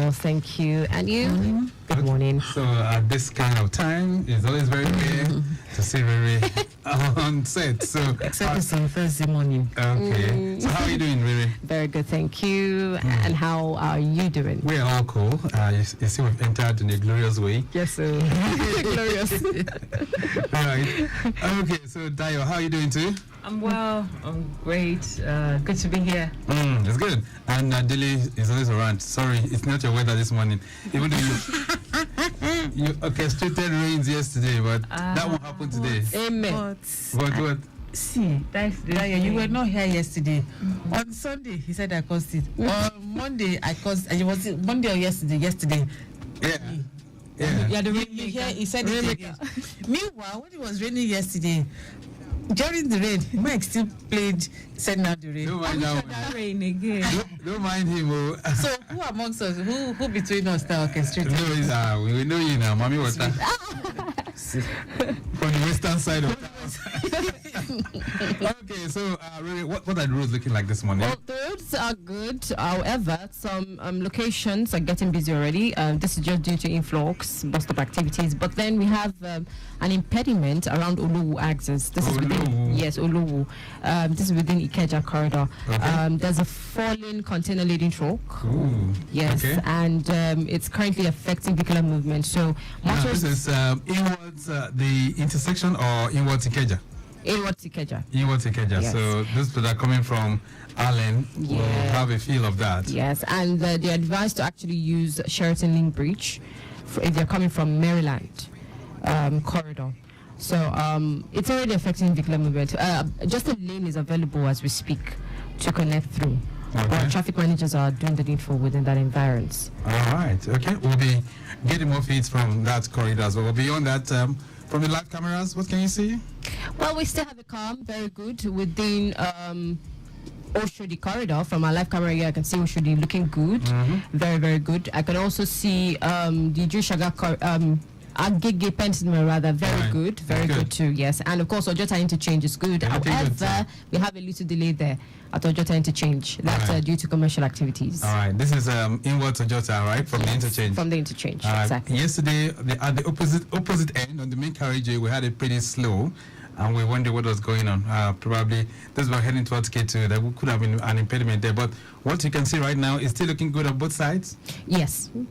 well, thank you. And you? Good morning. So at this kind of time, it's always very rare to see Riri on set. So except it's on Thursday morning. Okay. So how are you doing, Riri? Very good, thank you. And how are you doing? We're all cool. You see, we've entered in a glorious way. Yes, sir. Glorious. All right. Okay. So Dayo, how are you doing too? I'm well. I'm great. Good to be here. It's good. And Dili is always around. Sorry, it's not your weather this morning. Even though you orchestrated rains yesterday, but that won't happen today. Amen. What? See, Thanks, you were not here yesterday. On Sunday, he said I caused it. On Monday, I caused. It was Monday or yesterday? Yesterday. Yeah. Yeah, the rain. He said it again. Meanwhile, when it was raining yesterday, during the rain, Mike still played "Send Out the Rain." Don't mind now. Rain again. Don't mind him. So who amongst us, who between us that orchestrated? No, we know you now, Mommy Water. From the western side of town. Okay, so Riri, what are the roads looking like this morning? Well, the roads are good. However, some locations are getting busy already. This is just due to influx, bus stop activities. But then we have an impediment around Oluwu axis. This is within, yes, Oluwu. This is within Ikeja corridor. Okay. There's a falling container laden truck. Ooh. Yes, Okay. and it's currently affecting vehicular movement. So Now, this is inwards the intersection or inwards Ikeja? Inwards Ikeja. Inwards Ikeja. Yes. So those people that are coming from Allen will have a feel of that. Yes, and they're advised to actually use Sheraton Link Bridge if they're coming from Maryland corridor. So it's already affecting vehicular movement. Just a lane is available as we speak to connect through. Okay. Traffic managers are doing the needful within that environs. All right. Okay. We'll be getting more feeds from that corridor as well. But beyond that, from the live cameras, what can you see? Well, we still have a calm, very good, within Oshodi corridor. From our live camera here, I can see Oshodi looking good, very, very good. I can also see the Jushaga Agege Pension rather, very good, very good too, yes. And of course, Ojota interchange is good. However, we have a little delay there at Ojota interchange. That's due to commercial activities. All right. This is inwards Ojota, right? From the interchange. From the interchange, exactly. Yesterday, at the opposite end, on the main carriageway, we had it pretty slow. And we wondered what was going on. Probably those were heading towards K2. There could have been an impediment there. But what you can see right now is still looking good on both sides? Yes, on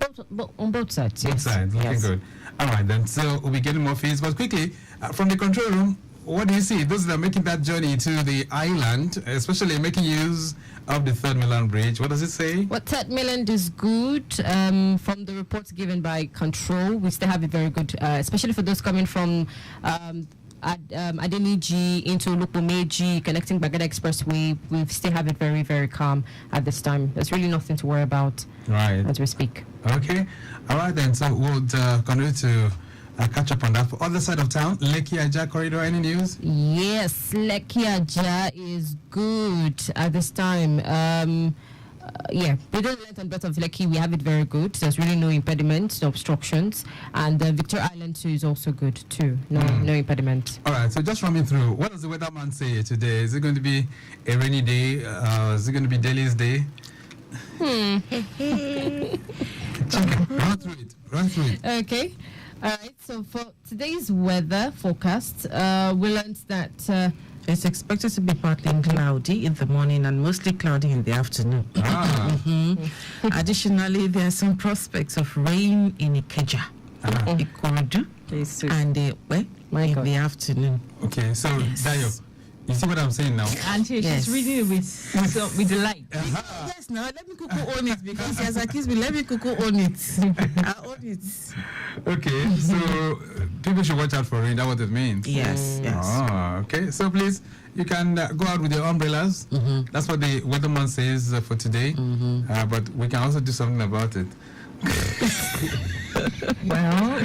both sides. Both sides, looking good. All right, then. So we'll be getting more feeds. But quickly, from the control room, what do you see? Those that are making that journey to the island, especially making use of the Third Mainland Bridge, what does it say? Well, Third Mainland is good. From the reports given by control, we still have it very good, especially for those coming from Adeniji into Lukumeji, connecting Bagada Expressway. We still have it very, very calm at this time. There's really nothing to worry about as we speak. Okay. All right, then. So we'll continue to catch up on that. For other side of town, Lekki Aja corridor, any news? Yes, Lekki Aja is good at this time. We don't let on breadth of Lekki. We have it very good. There's really no impediments, no obstructions, and Victor Island too is also good too. No impediment. All right. So just run me through. What does the weatherman say today? Is it going to be a rainy day? Is it going to be Delhi's day? Run through it. Okay. All right. So for today's weather forecast, we learned that. It's expected to be partly cloudy in the morning and mostly cloudy in the afternoon. Additionally, there are some prospects of rain in Ikeja, Ikorodu, and in the afternoon. Okay, so Dayo, you see what I'm saying now? And she's reading it with delight. Yes, now let me Kuku own it because he has accused me. Let me Kuku own it. I own it. Okay, so people should watch out for rain. That's what it means. Yes. Oh, okay. So please, you can go out with your umbrellas. That's what the weatherman says for today. But we can also do something about it. Well,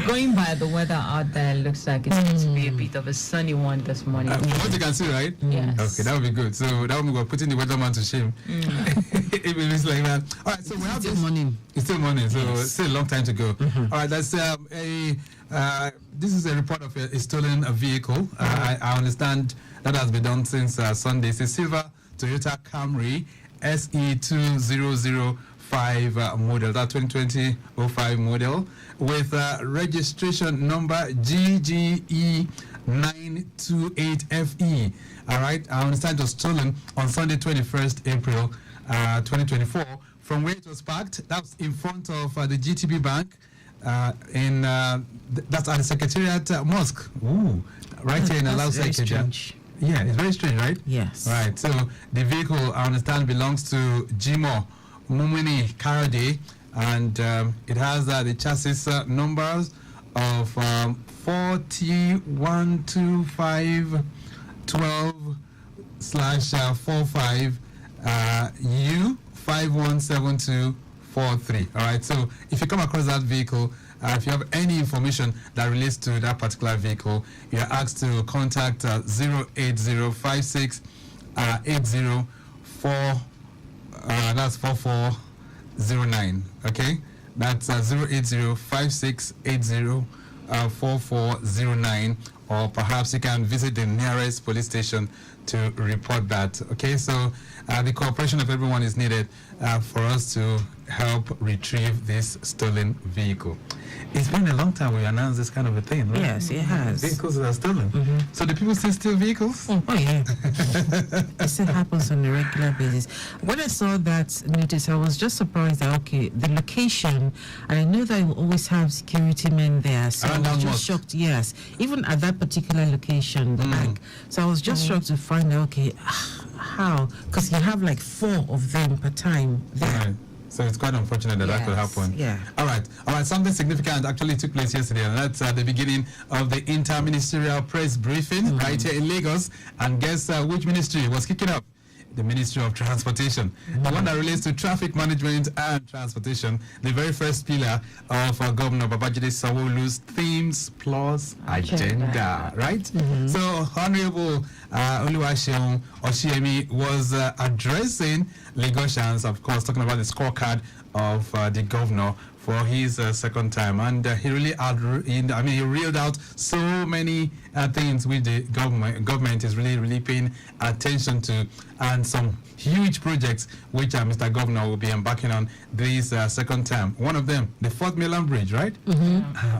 going by the weather out there, looks like it's going to be a bit of a sunny one this morning. What you can see, right? Yes. Okay, that would be good. So that would mean we're putting the weatherman to shame. If it is like that. All right, so we have this morning. It's still morning, so it's still a long time to go. All right, that's this is a report of a stolen vehicle. I understand that has been done since Sunday. It's a silver Toyota Camry SE 200 model, that 2020 05 model, with registration number GGE928FE. All right, I understand it was stolen on Sunday, 21st April 2024, from where it was parked. That's in front of the GTB Bank. That's at the Secretariat Mosque. Ooh, right here in Alao Secretariat. Yeah, it's very strange, right? Yes. Right. So the vehicle, I understand, belongs to Jimo Mumini Karade, and it has the chassis numbers of 412512/45 U517243. All right. So if you come across that vehicle, if you have any information that relates to that particular vehicle, you are asked to contact 08056 804 that's 4409. Okay, that's 08056 4409, or perhaps you can visit the nearest police station to report that. Okay, so the cooperation of everyone is needed for us to help retrieve this stolen vehicle. It's been a long time we announced this kind of a thing, right? Yes, it has. Vehicles that are stolen. So the people still steal vehicles? Oh yeah. It still happens on a regular basis. When I saw that notice, I was just surprised that, okay, the location, and I know that you always have security men there, so I was just shocked. Yes, even at that particular location, the bank. So I was just shocked to find out, okay, how? Because you have like 4 of them per time there. Right. So it's quite unfortunate that that could happen. Yeah. All right. Something significant actually took place yesterday, and that's the beginning of the interministerial press briefing right here in Lagos. And guess which ministry was kicking up? The Ministry of Transportation, the one that relates to traffic management and transportation, the very first pillar of Governor Babajide Sanwo-Olu's Themes Plus Agenda, right? So Honorable Oluwaseun Oshiemi was addressing Lagosians, of course, talking about the scorecard of the governor for his second time, and he really he reeled out so many things which the government is really paying attention to, and some huge projects which Mr. Governor will be embarking on this second term. One of them, the 4th Mainland Bridge, right?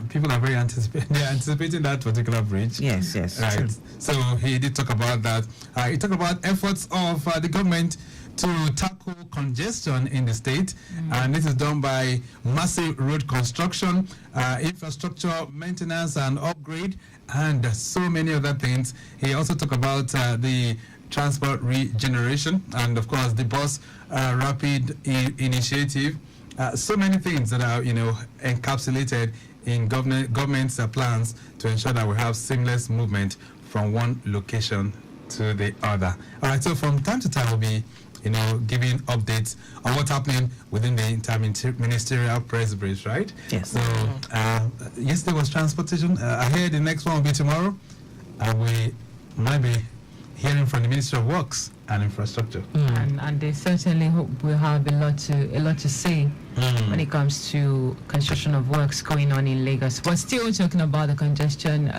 People are very anticipating that particular bridge. Yes, right. True. So he did talk about that. He talked about efforts of the government to tackle congestion in the state, and this is done by massive road construction, infrastructure maintenance and upgrade, and so many other things. He also talked about the transport regeneration, and of course the bus rapid initiative. So many things that are encapsulated in government's plans to ensure that we have seamless movement from one location to the other. All right, so from time to time we'll be giving updates on what's happening within the interministerial press brief, right? Yes. So yesterday was transportation. I hear the next one will be tomorrow, and we might be hearing from the Ministry of Works and Infrastructure. And they certainly will have a lot to say when it comes to construction of works going on in Lagos. We're still talking about the congestion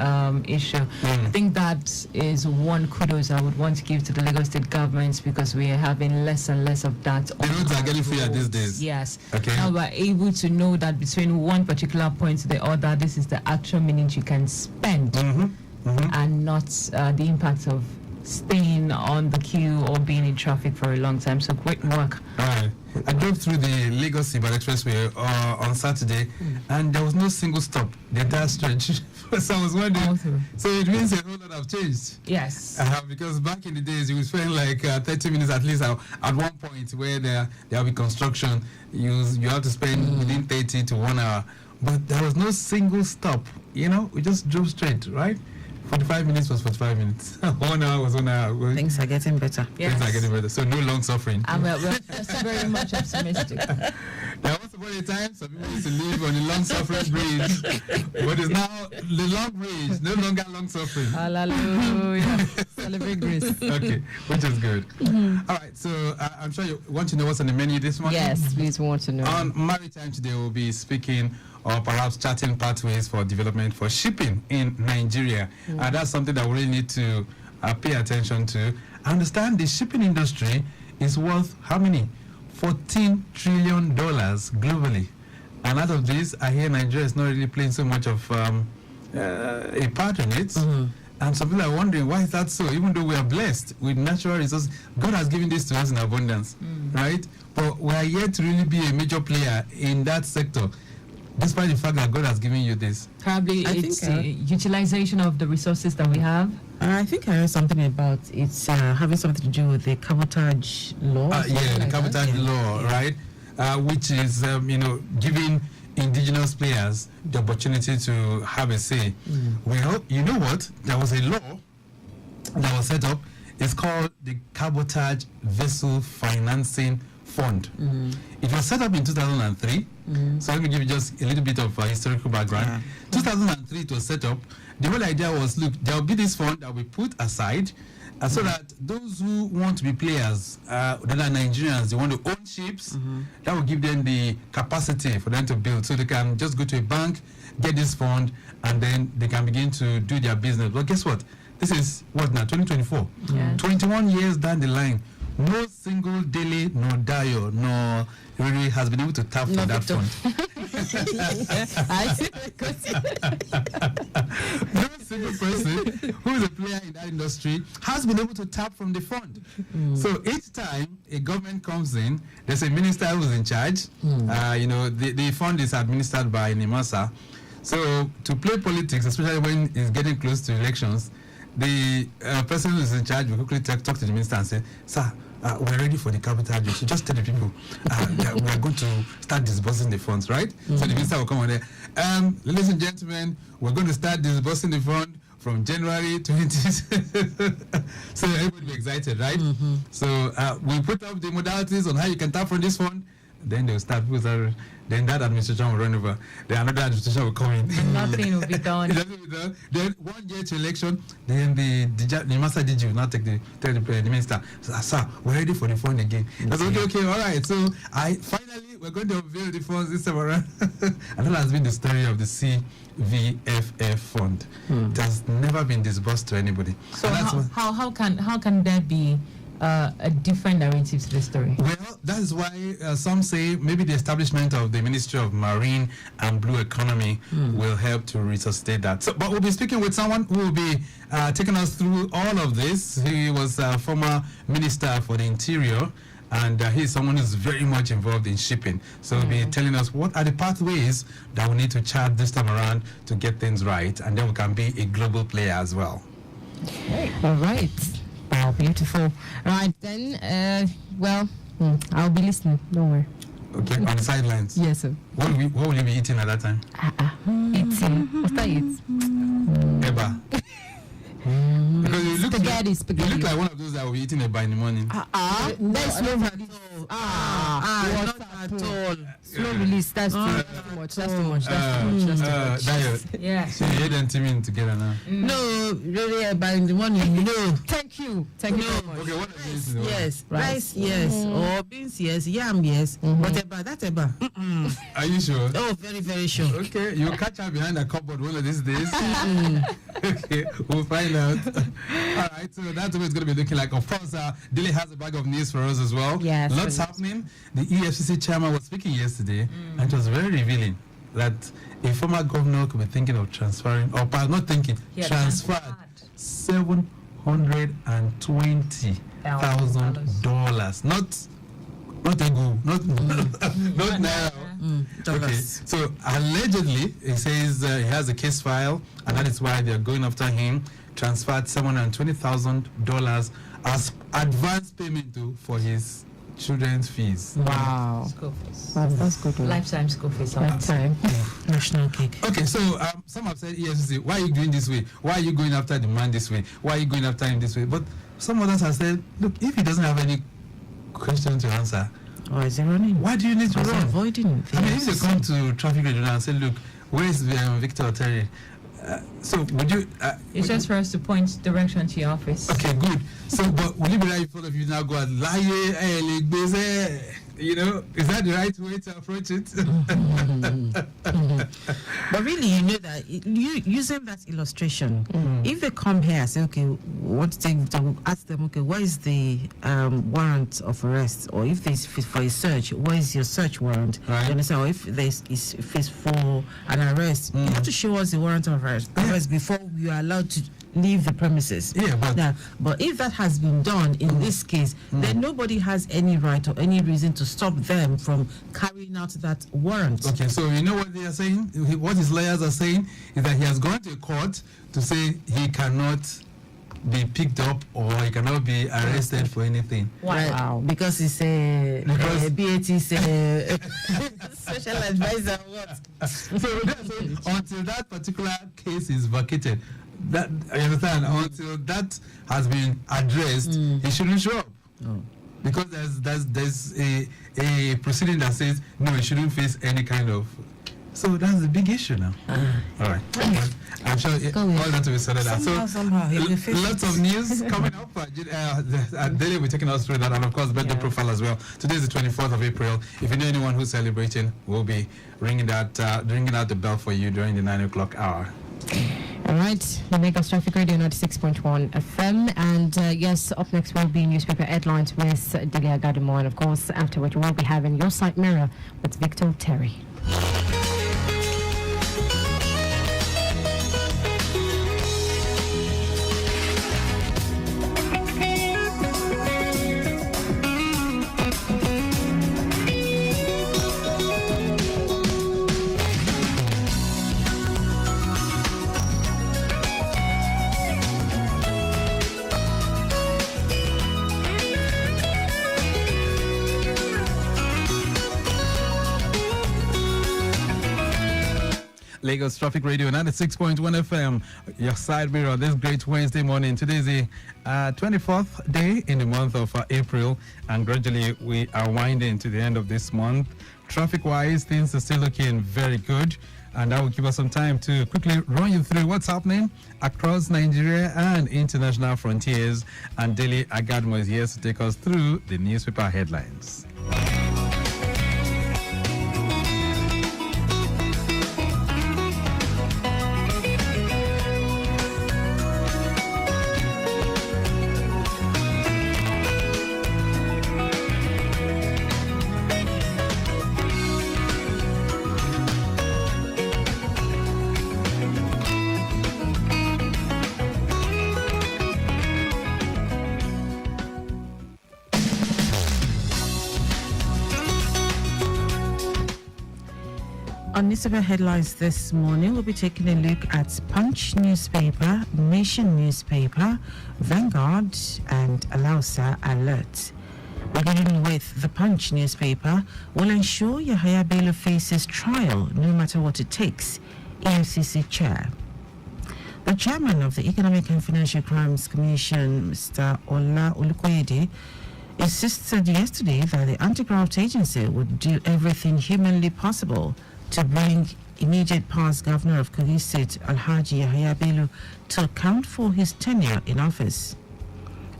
issue. I think that is one kudos I would want to give to the Lagos State government, because we are having less and less of that. The roads are getting freer these days. Yes. Okay. Now we're able to know that between one particular point to the other, this is the actual minute you can spend, and not the impact of staying on the queue or being in traffic for a long time. So great work. All right. I drove through the Lagos-Ibadan Expressway on Saturday, and there was no single stop the entire stretch. So I was wondering, so it means a whole lot have changed. Yes. Because back in the days, you would spend like 30 minutes at least at one point where there will be construction. You have to spend within 30 to 1 hour. But there was no single stop. We just drove straight, right? 45 minutes was 45 minutes. 1 hour was 1 hour. Things are getting better. Yes. Things are getting better. So no long suffering. And we're very much optimistic. There was upon a time some people used to live on the long suffering bridge, but it's now the long bridge, no longer long suffering. Hallelujah. Celebrate grace. Okay, which is good. All right, so I'm sure you want to know what's on the menu this morning. Yes, please want to know. On Maritime today, we'll be speaking or perhaps charting pathways for development for shipping in Nigeria. That's something that we really need to pay attention to. I understand the shipping industry is worth how many? $14 trillion globally. And out of this, I hear Nigeria is not really playing so much of a part in it. And some people are wondering, why is that so? Even though we are blessed with natural resources, God has given this to us in abundance, right? But we are yet to really be a major player in that sector, despite the fact that God has given you this. Probably it's utilization of the resources that we have. I think I heard something about it's having something to do with the cabotage law. The cabotage law, right? Which is, giving indigenous players the opportunity to have a say. Well, you know what? There was a law that was set up. It's called the Cabotage Vessel Financing Fund. It was set up in 2003. So let me give you just a little bit of historical background. 2003 it was set up. The whole idea was, look, there will be this fund that we put aside so that those who want to be players, that are Nigerians, they want to own ships, that will give them the capacity for them to build. So they can just go to a bank, get this fund, and then they can begin to do their business. But guess what? This is what now, 2024? 21 years down the line, no single daily, no Dio, no really has been able to tap for that fund. No single person who is a player in that industry has been able to tap from the fund. So each time a government comes in, there's a minister who's in charge. The fund is administered by NIMASA. So to play politics, especially when it's getting close to elections, the person who is in charge will quickly talk to the minister and say, sir, we're ready for the capital. You should just tell the people we are going to start disbursing the funds, right? So the minister will come on there. Ladies and gentlemen, we're going to start disbursing the fund from January 20th. So everybody will be excited, right? So we put up the modalities on how you can tap from this fund. Then they'll start. Then that administration will run over. Then another administration will come in. Nothing will be done. Then 1 year to election, then the master DG will not tell the minister, sir, we're ready for the fund again. That's okay, all right. So finally we're going to unveil the funds this time around. And that has been the story of the CVFF fund. It has never been disbursed to anybody. So how can there be a different narrative to the story? Well, that is why some say maybe the establishment of the Ministry of Marine and Blue Economy will help to resuscitate that. So, but we'll be speaking with someone who will be taking us through all of this. He was a former Minister for the Interior, and he's someone who's very much involved in shipping. So he'll be telling us what are the pathways that we need to chart this time around to get things right, and then we can be a global player as well. All right. Wow, beautiful. Right then, I'll be listening. Don't worry. Okay, on the sidelines. Yes, sir. What will you be eating at that time? Eating. What's that? Eba. Because you look like one of those that will be eating eba in the morning. That's not at all. Slow release. That's too much. That's too much. Dayo. Yeah. So you and Timmy together now? No, really eba in the morning. No. Thank you very much. Okay, what are these? Yes, rice, yes, or beans, yes, yam, yes. But eba, that eba. Are you sure? Oh, very, very sure. Okay, you'll catch her behind a cupboard one of these days. Okay, we'll find out. All right, so that's what it's going to be looking like. Of course, Dilly has a bag of news for us as well. Yes. Lots happening. The EFCC chairman was speaking yesterday, and it was very revealing that a former governor could be thinking of transferring, or not thinking, transferred $720,000. Not a go, not naira. Okay, so allegedly, he says he has a case file, and that is why they are going after him. Transferred $720,000 as advance payment for his children's fees. Wow. School fees. That's good. Lifetime school fees. Lifetime. National cake. Okay, so some have said, EFCC, why are you doing this way? Why are you going after the man this way? Why are you going after him this way? But some others have said, look, if he doesn't have any question to answer, why is he running? Why do you need to run? Avoiding. I mean, if they come to traffic radio and say, look, where is Victor Oteri? So would you? It's just for us to point direction to your office. Okay, good. So, but will you be right in front of you now? Go and lie, you know, is that the right way to approach it? But really, you know that using that illustration, if they come here and say, okay, what they ask them, okay, what is the warrant of arrest, or if there's for a search, what is your search warrant? Right. You understand? Or if it's for an arrest, you have to show us the warrant of arrest before you are allowed to leave the premises. Yeah, but if that has been done in this case, then nobody has any right or any reason to stop them from carrying out that warrant. Okay, so you know what they are saying? What his lawyers are saying is that he has gone to court to say he cannot be picked up or he cannot be arrested for anything. Wow. Because it's a BAT special advisor. What? So until that particular case is vacated, that I understand. Until that has been addressed, he shouldn't show up. Because there's a proceeding that says no, he shouldn't face any kind of. So that's the big issue now. All right. I'm sure all that will be sorted out. So lots of news coming up. Daily will be taking us through that, and of course birthday profile as well. Today is the 24th of April. If you know anyone who's celebrating, we'll be ringing out the bell for you during the 9 o'clock hour. All right, the Lagos Traffic Radio 96.1 FM, and yes, up next will be newspaper headlines with Delia Gadimo, and of course afterward we'll be having Your Side Mirror with Victor Oteri. Lagos Traffic Radio 96.1 FM, your side mirror this great Wednesday morning. Today is the 24th day in the month of April, and gradually we are winding to the end of this month. Traffic-wise, things are still looking very good, and that will give us some time to quickly run you through what's happening across Nigeria and international frontiers. And Daily Agadmo is here to take us through the newspaper headlines. On newspaper headlines this morning, we'll be taking a look at Punch newspaper, Nation newspaper, Vanguard, and Alausa Alert. Beginning with the Punch newspaper, will ensure Yahaya Bello faces trial no matter what it takes, EFCC chair. The chairman of the Economic and Financial Crimes Commission, Mr. Ola Olukoyede, insisted yesterday that the anti-graft agency would do everything humanly possible to bring immediate past governor of Kogi State, Alhaji Yahaya Bello, to account for his tenure in office.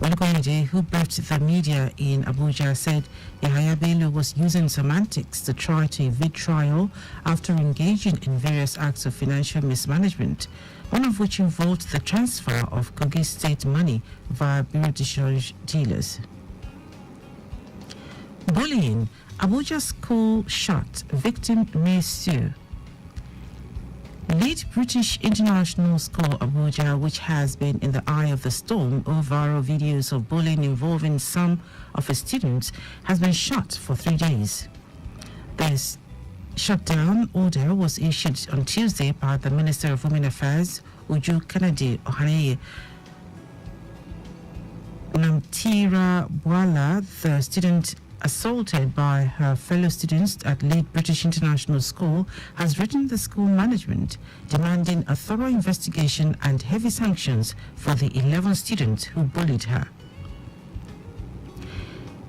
Olukoyede, who briefed the media in Abuja, said Yahaya Bello was using semantics to try to evade trial after engaging in various acts of financial mismanagement, one of which involved the transfer of Kogi State money via bureau de change dealers. Bullying. Abuja school shot. Victim may sue. Lead British International School Abuja, which has been in the eye of the storm over viral videos of bullying involving some of its students, has been shut for 3 days. This shutdown order was issued on Tuesday by the Minister of Women Affairs, Uju Kennedy Ohaneye. Namtira Bwala, the student assaulted by her fellow students at Lead British International School, has written the school management demanding a thorough investigation and heavy sanctions for the 11 students who bullied her.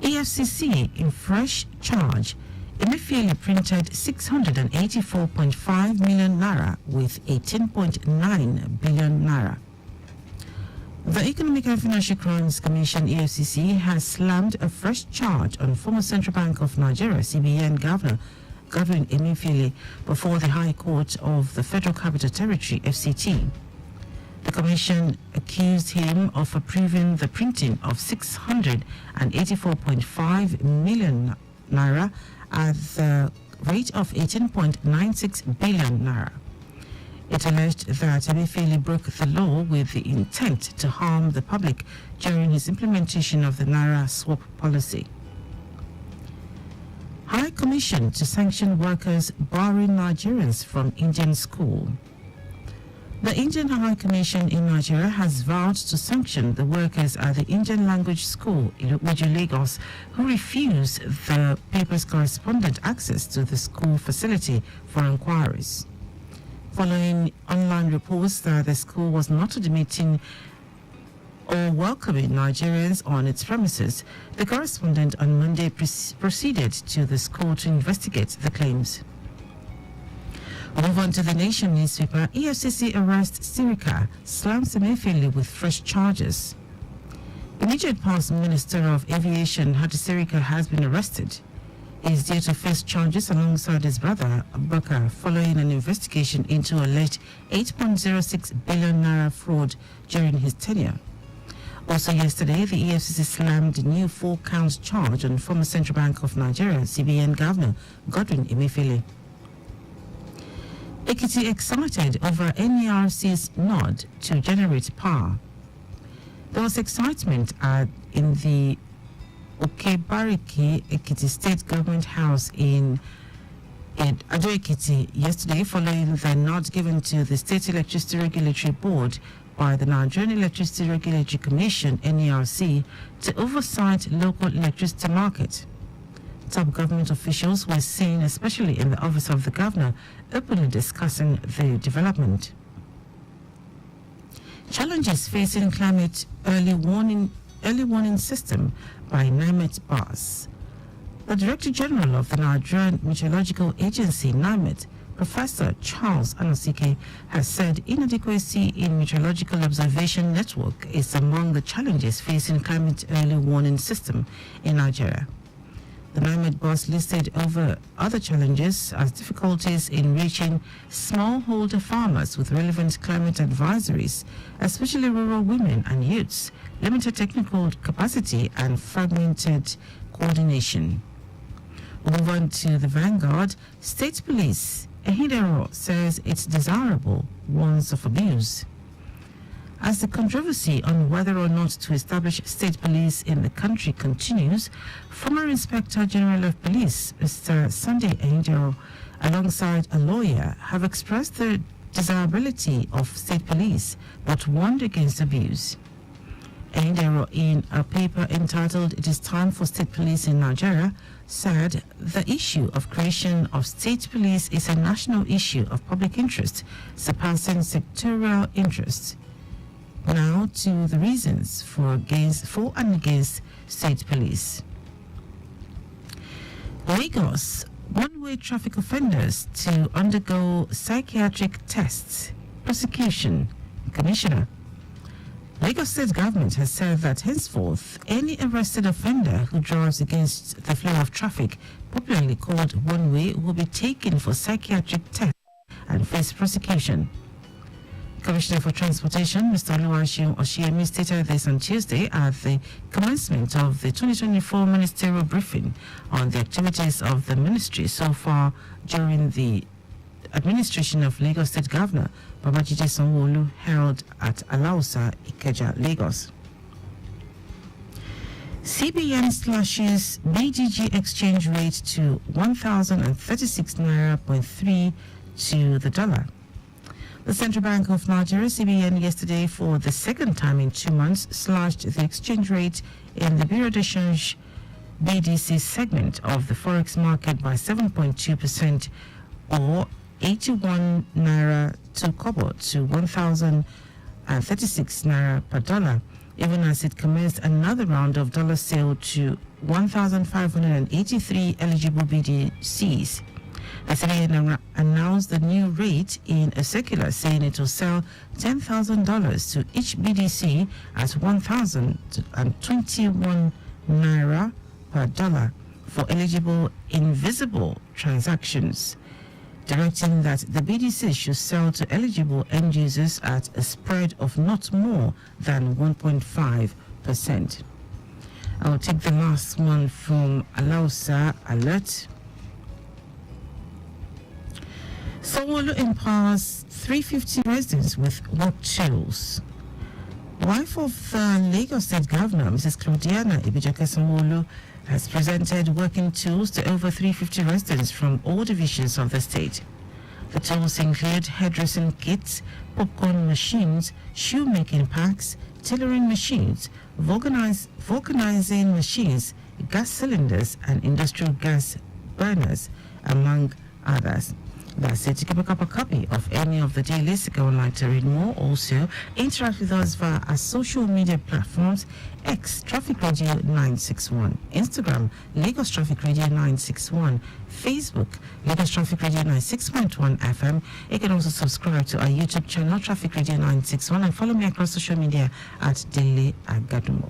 EFCC in fresh charge. Emefiele printed 684.5 million naira with 18.9 billion naira. The Economic and Financial Crimes Commission (EFCC) has slammed a fresh charge on former Central Bank of Nigeria (CBN) Governor Godwin Emefiele before the High Court of the Federal Capital Territory (FCT). The commission accused him of approving the printing of 684.5 million naira at the rate of 18.96 billion naira. It alleged that Emefiele broke the law with the intent to harm the public during his implementation of the Naira swap policy. High Commission to sanction workers barring Nigerians from Indian school. The Indian High Commission in Nigeria has vowed to sanction the workers at the Indian language school in Lagos who refuse the paper's correspondent access to the school facility for inquiries. Following online reports that the school was not admitting or welcoming Nigerians on its premises, the correspondent on Monday proceeded to the school to investigate the claims. Move on to the Nation newspaper. EFCC arrests Sirika, slams Emefiele with fresh charges. Immediate past Minister of Aviation Hadi Sirika has been arrested. He is due to face charges alongside his brother Abubakar following an investigation into alleged 8.06 billion naira fraud during his tenure. Also yesterday, the EFCC slammed a new 4-count charge on former Central Bank of Nigeria (CBN) Governor Godwin Emefiele. Ekiti excited over NERC's nod to generate power. There was excitement in the Okebariki Ekiti State Government House in Ado Ekiti yesterday following the nod given to the State Electricity Regulatory Board by the Nigerian Electricity Regulatory Commission (NERC) to oversight local electricity market. Top government officials were seen, especially in the office of the governor, openly discussing the development. Challenges facing climate early warning system by NIMET BAS. The Director General of the Nigerian Meteorological Agency (NIMET), Professor Charles Anosike, has said inadequacy in meteorological observation network is among the challenges facing climate early warning system in Nigeria. The NIMET boss listed over other challenges as difficulties in reaching smallholder farmers with relevant climate advisories, especially rural women and youths, limited technical capacity and fragmented coordination. Move on to the Vanguard. State Police Ehidero says it's desirable, warns of abuse. As the controversy on whether or not to establish state police in the country continues, former Inspector General of Police, Mr. Sunday Ehidero, alongside a lawyer, have expressed the desirability of state police but warned against abuse. Ehidero, in a paper entitled "It is Time for State Police in Nigeria," said the issue of creation of state police is a national issue of public interest, surpassing sectorial interests. Now to the reasons for and against state police. Lagos, one-way traffic offenders to undergo psychiatric tests. Prosecution. Commissioner. Lagos State Government has said that henceforth, any arrested offender who drives against the flow of traffic, popularly called one-way, will be taken for psychiatric tests and face prosecution. Commissioner for Transportation, Mr. Oluwaseun Oshiemi, stated this on Tuesday at the commencement of the 2024 ministerial briefing on the activities of the ministry so far during the administration of Lagos State Governor Babajide Sanwo-Olu, held at Alausa, Ikeja, Lagos. CBN slashes BGG exchange rate to 1,036 naira.3 to the dollar. The Central Bank of Nigeria, CBN, yesterday for the second time in 2 months slashed the exchange rate in the Bureau de Change BDC segment of the forex market by 7.2% or 81 naira to kobo to 1,036 naira per dollar, even as it commenced another round of dollar sale to 1,583 eligible BDCs. The CBN announced the new rate in a circular, saying it will sell $10,000 to each BDC at 1,021 naira per dollar for eligible invisible transactions, directing that the BDC should sell to eligible end users at a spread of not more than 1.5%. I'll take the last one from Alausa Alert. Sanwo-Olu empowers 350 residents with work tools. Wife of the Lagos State Governor, Mrs. Claudiana Ibijoke Sanwo-Olu, has presented working tools to over 350 residents from all divisions of the state. The tools include hairdressing kits, popcorn machines, shoemaking packs, tailoring machines, vulcanizing machines, gas cylinders, and industrial gas burners, among others. That's it. To keep a copy of any of the dailies, go online to read more. Also, interact with us via our social media platforms: X Traffic Radio 961, Instagram Lagos Traffic Radio 961, Facebook Lagos Traffic Radio 96.1 FM. You can also subscribe to our YouTube channel Traffic Radio 961 and follow me across social media at Dele Agadumo.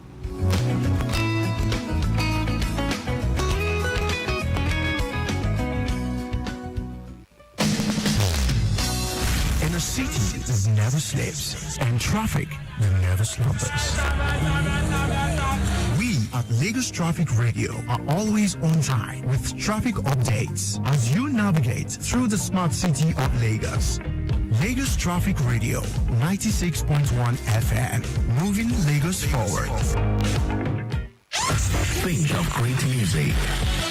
A city that never sleeps and traffic that never slumbers. We at Lagos Traffic Radio are always on time with traffic updates as you navigate through the smart city of Lagos. Lagos Traffic Radio 96.1 FM, moving Lagos forward. Think of great music.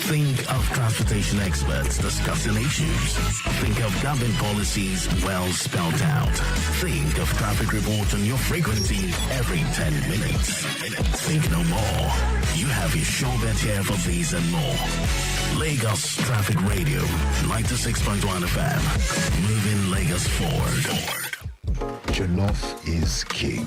Think of transportation experts discussing issues. Think of government policies well spelled out. Think of traffic reports on your frequency every 10 minutes. Think no more. You have your show bet here for these and more. Lagos Traffic Radio 96.1 FM. Moving Lagos forward. Jollof is king,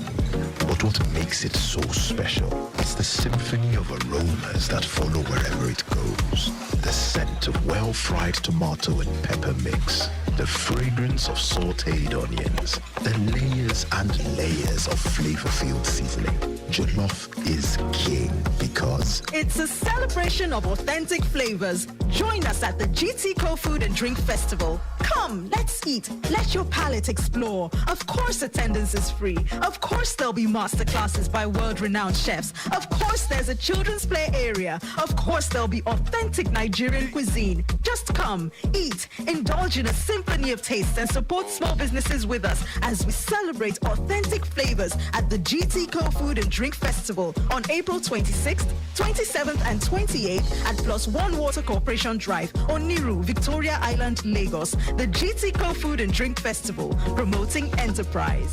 but what makes it so special is the symphony of aromas that follow wherever it goes. The scent of well-fried tomato and pepper mix, the fragrance of sautéed onions, the layers and layers of flavor-filled seasoning. Jollof is king because it's a celebration of authentic flavors. Join us at the GT Food and Drink Festival. Come, let's eat. Let your palate explore. Of course, attendance is free. Of course, there'll be masterclasses by world-renowned chefs. Of course, there's a children's play area. Of course, there'll be authentic Nigerian cuisine. Just come, eat, indulge in a symphony of tastes, and support small businesses with us as we celebrate authentic flavors at the GT Food and Drink Festival on April 26th, 27th, and 28th at Plus One Water Corporation Drive, Oniru, Victoria Island, Lagos. The GT Food and Drink Festival, promoting enterprise.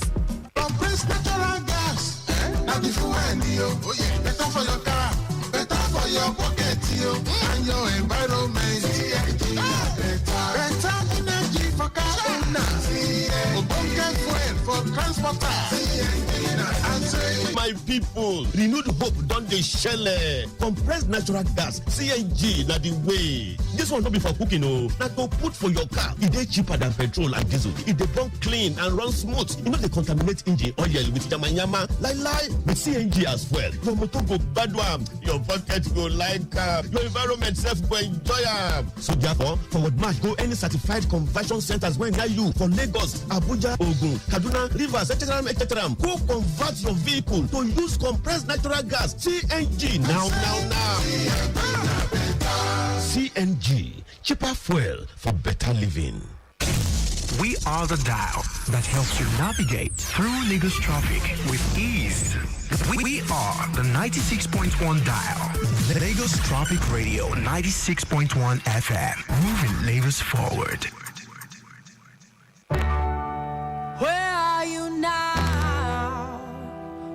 Compressed natural gas. Now before better for your car, better for your pocket, and your environment. Better energy for car owners. Better fuel for transporters. My people, renewed hope don dey shele. Compressed natural gas (CNG) na the way. This one no be for cooking o, na to put for your car. E dey cheaper than petrol and diesel. E dey burn clean and run smooth. E no dey contaminate engine oil with yamayama. Lie with CNG as well. Your motor go gbadu am, your pocket go like am, your environment sef go enjoy am. So therefore, forward march go any certified conversion centers wey near you for Lagos, Abuja, Ogun, Kaduna, Rivers, etc. Go convert your vehicle to use compressed natural gas (CNG) now. CNG, cheaper fuel for better living. We are the dial that helps you navigate through Lagos traffic with ease. We are the 96.1 dial. Lagos Traffic Radio 96.1 FM. Moving Lagos forward. Where are you now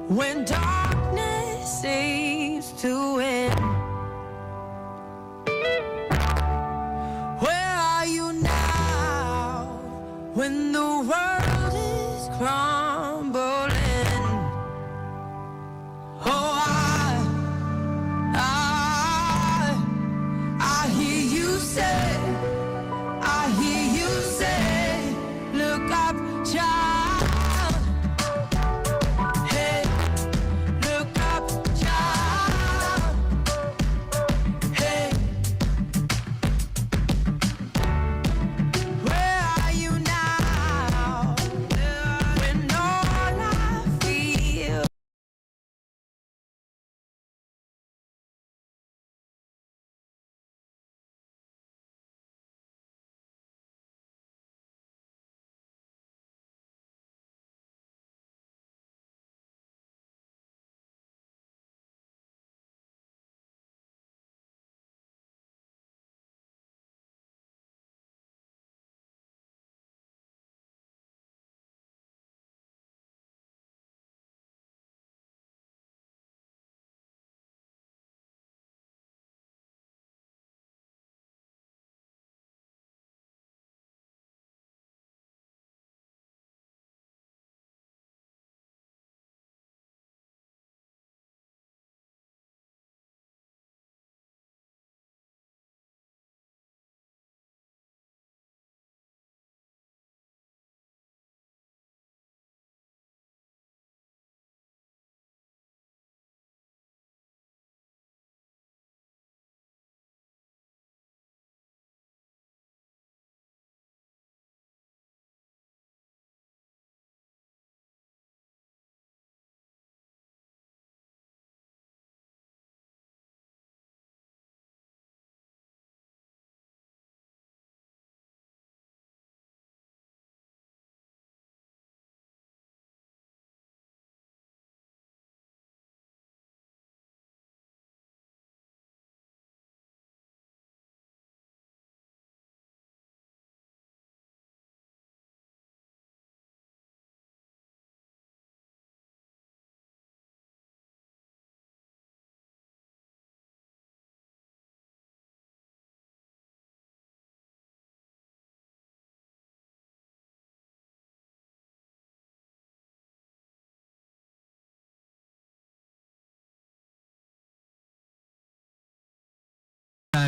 when darkness seems to win? Where are you now when the world is crumbling? Oh, I hear you say, I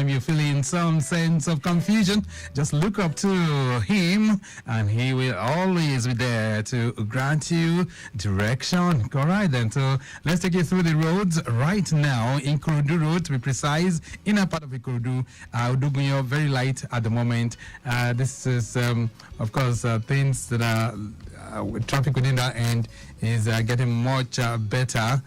anytime you're feeling some sense of confusion, just look up to him and he will always be there to grant you direction. All right then, so let's take you through the roads right now. In Ikorodu Road, to be precise, inner part of Ikorodu, Odugunyo, very light at the moment. This is, of course, things that are traffic within that end is getting much better.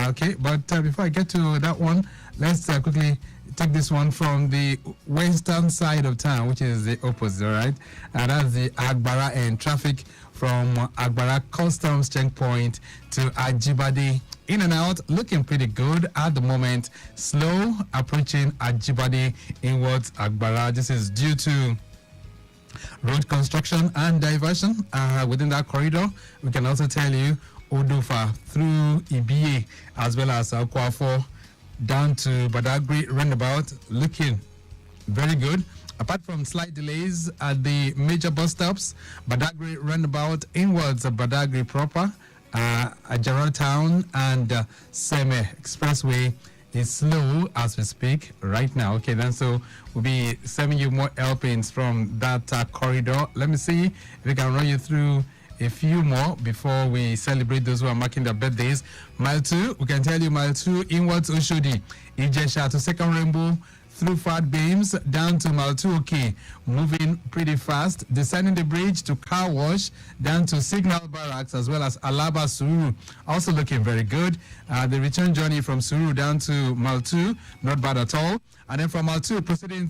Okay, but before I get to that one, let's quickly take this one from the western side of town, which is the opposite, all right? And that's the Agbara end. Traffic from Agbara Customs checkpoint to Ajibade, in and out, looking pretty good at the moment. Slow approaching Ajibade inwards Agbara. This is due to road construction and diversion within that corridor. We can also tell you Odofa through Ibiye as well as Akwafo down to Badagry roundabout, looking very good. Apart from slight delays at the major bus stops, Badagry roundabout inwards Badagry proper, Ajara town and Seme Expressway is slow as we speak right now. Okay, then so we'll be sending you more helpings from that corridor. Let me see if we can run you through a few more before we celebrate those who are marking their birthdays. Mile 2, we can tell you Mile 2 inwards Oshodi, Ijesha to Second Rainbow, through Fat Beams down to Mile 2, okay, moving pretty fast, descending the bridge to Car Wash, down to Signal Barracks as well as Alaba Suru, also looking very good. The return journey from Suru down to Mile 2, not bad at all. And then from Mile 2, proceeding